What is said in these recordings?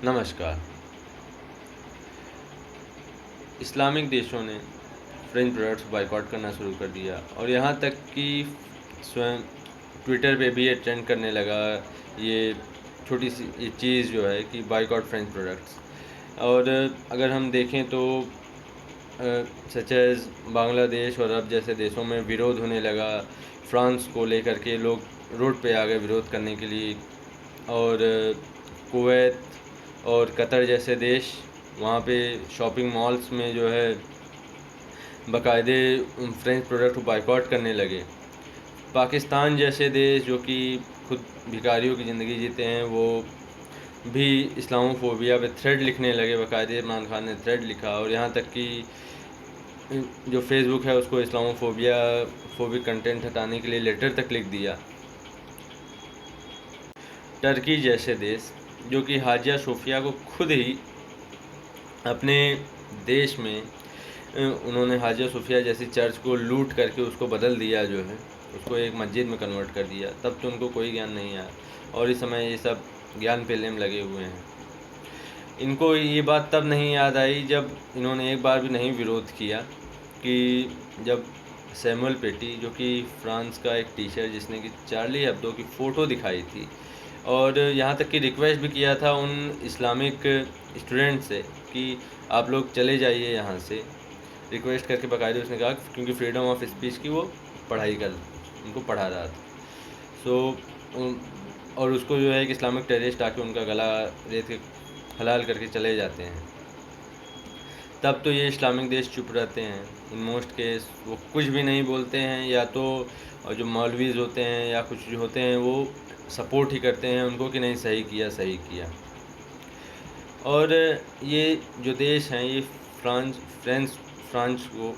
नमस्कार। इस्लामिक देशों ने फ्रेंच प्रोडक्ट्स बॉयकॉट करना शुरू कर दिया और यहाँ तक कि स्वयं ट्विटर पे भी ये ट्रेंड करने लगा। ये छोटी सी ये चीज़ जो है कि बॉयकॉट फ्रेंच प्रोडक्ट्स। और अगर हम देखें तो सच एज़ बांग्लादेश और अरब जैसे देशों में विरोध होने लगा। फ्रांस को लेकर के लोग रोड पे आ गए विरोध करने के लिए। और कुवैत और कतर जैसे देश, वहाँ पे शॉपिंग मॉल्स में जो है बाकायदे फ्रेंच प्रोडक्ट को बायकॉट करने लगे। पाकिस्तान जैसे देश जो कि खुद भिखारियों की ज़िंदगी जीते हैं, वो भी इस्लामोफोबिया पे थ्रेड लिखने लगे। बाकायदे इमरान खान ने थ्रेड लिखा और यहाँ तक कि जो फेसबुक है उसको फोबिक कंटेंट हटाने के लिए लेटर तक लिख दिया। टर्की जैसे देश जो कि हाजिया सोफिया को खुद ही अपने देश में उन्होंने हाजिया सोफिया जैसी चर्च को लूट करके उसको बदल दिया, जो है उसको एक मस्जिद में कन्वर्ट कर दिया। तब तो उनको कोई ज्ञान नहीं आया और इस समय ये सब ज्ञान पेलने में लगे हुए हैं। इनको ये बात तब नहीं याद आई जब इन्होंने एक बार भी नहीं विरोध किया कि जब सैमुअल पेटी, जो कि फ्रांस का एक टीचर जिसने कि चार्ली हेब्दो की फ़ोटो दिखाई थी और यहाँ तक कि रिक्वेस्ट भी किया था उन इस्लामिक स्टूडेंट से कि आप लोग चले जाइए यहाँ से, रिक्वेस्ट करके बाकायदे उसने कहा क्योंकि फ्रीडम ऑफ स्पीच की वो पढ़ाई कर उनको पढ़ा रहा था। और उसको जो है कि इस्लामिक टेररिस्ट आके उनका गला रेत के हलाल करके चले जाते हैं। तब तो ये इस्लामिक देश चुप रहते हैं। इन मोस्ट केस वो कुछ भी नहीं बोलते हैं, या तो और जो मौलवीज़ होते हैं या कुछ जो होते हैं वो सपोर्ट ही करते हैं उनको कि नहीं सही किया सही किया। और ये जो देश हैं ये फ्रांस को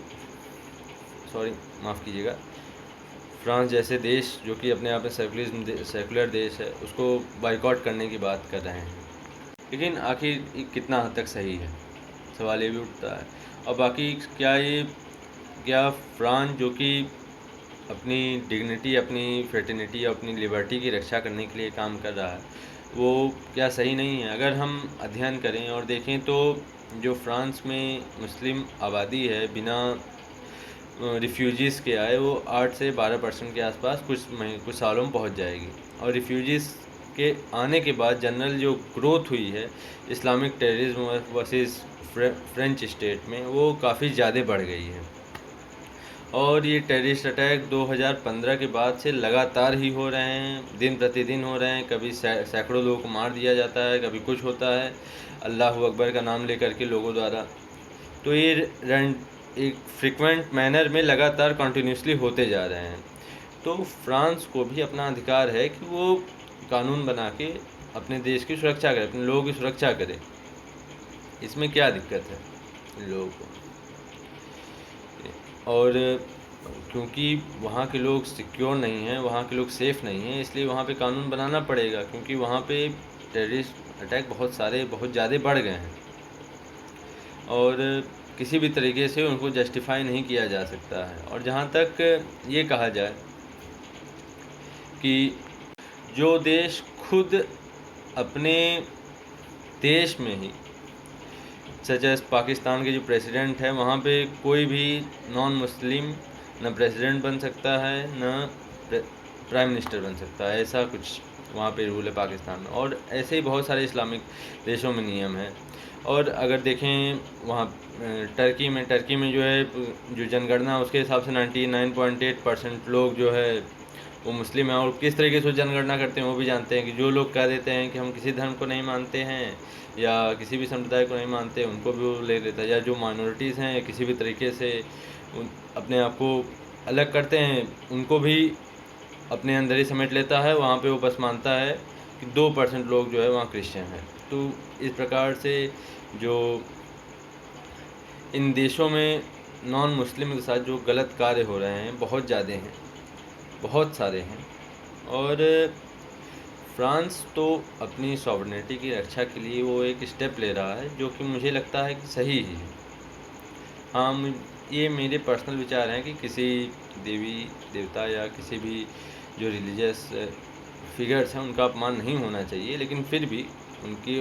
माफ़ कीजिएगा, फ्रांस जैसे देश जो कि अपने आप में सेकुलर देश है, उसको बाइकॉट करने की बात कर रहे हैं। लेकिन आखिर ये कितना हद तक सही है, सवाल ये भी उठता है। और बाकी क्या फ्रांस जो कि अपनी डिग्निटी, अपनी फ्रेटर्निटी, अपनी लिबर्टी की रक्षा करने के लिए काम कर रहा है, वो क्या सही नहीं है? अगर हम अध्ययन करें और देखें तो जो फ्रांस में मुस्लिम आबादी है बिना रिफ्यूजीज़ के आए, वो 8 से 12% के आसपास कुछ सालों में पहुंच जाएगी। और रिफ्यूजीज़ के आने के बाद जनरल जो ग्रोथ हुई है Islamic terrorism versus French state में, वो काफ़ी ज़्यादा बढ़ गई है। और ये टेररिस्ट अटैक 2015 के बाद से लगातार ही हो रहे हैं, दिन प्रतिदिन हो रहे हैं। कभी सैकड़ों लोगों को मार दिया जाता है, कभी कुछ होता है अल्लाह अकबर का नाम लेकर के लोगों द्वारा। तो ये एक फ्रिक्वेंट मैनर में लगातार कंटिन्यूसली होते जा रहे हैं। तो फ्रांस को भी अपना अधिकार है कि वो कानून बना के अपने देश की सुरक्षा करे, अपने लोगों की सुरक्षा करे। इसमें क्या दिक्कत है इन लोगों को? और क्योंकि वहाँ के लोग सिक्योर नहीं हैं, वहाँ के लोग सेफ़ नहीं हैं, इसलिए वहाँ पे कानून बनाना पड़ेगा, क्योंकि वहाँ पे टेररिस्ट अटैक बहुत ज़्यादा बढ़ गए हैं और किसी भी तरीके से उनको जस्टिफाई नहीं किया जा सकता है। और जहाँ तक ये कहा जाए कि जो देश खुद अपने देश में ही, सच एज़ पाकिस्तान के जो प्रेसिडेंट है, वहाँ पे कोई भी नॉन मुस्लिम न प्रेसिडेंट बन सकता है न प्राइम मिनिस्टर बन सकता है, ऐसा कुछ वहाँ पे रूल है पाकिस्तान में। और ऐसे ही बहुत सारे इस्लामिक देशों में नियम है। और अगर देखें वहाँ टर्की में जो है जो जनगणना, उसके हिसाब से 99.8% लोग जो है वो मुस्लिम हैं। और किस तरीके से जनगणना करते हैं वो भी जानते हैं कि जो लोग कह देते हैं कि हम किसी धर्म को नहीं मानते हैं या किसी भी संप्रदाय को नहीं मानते, उनको भी वो ले लेता है। या जो माइनॉरिटीज़ हैं किसी भी तरीके से अपने आप को अलग करते हैं, उनको भी अपने अंदर ही समेट लेता है। वहाँ पे वो बस मानता है कि 2% लोग जो है वहाँ क्रिश्चियन हैं। तो इस प्रकार से जो इन देशों में नॉन मुस्लिम के साथ जो गलत कार्य हो रहे हैं बहुत ज़्यादा हैं, बहुत सारे हैं। और फ्रांस तो अपनी सॉवरेनिटी की रक्षा के लिए वो एक स्टेप ले रहा है जो कि मुझे लगता है कि सही ही है। हाँ, ये मेरे पर्सनल विचार हैं कि किसी देवी देवता या किसी भी जो रिलीजियस फिगर्स हैं उनका अपमान नहीं होना चाहिए, लेकिन फिर भी उनकी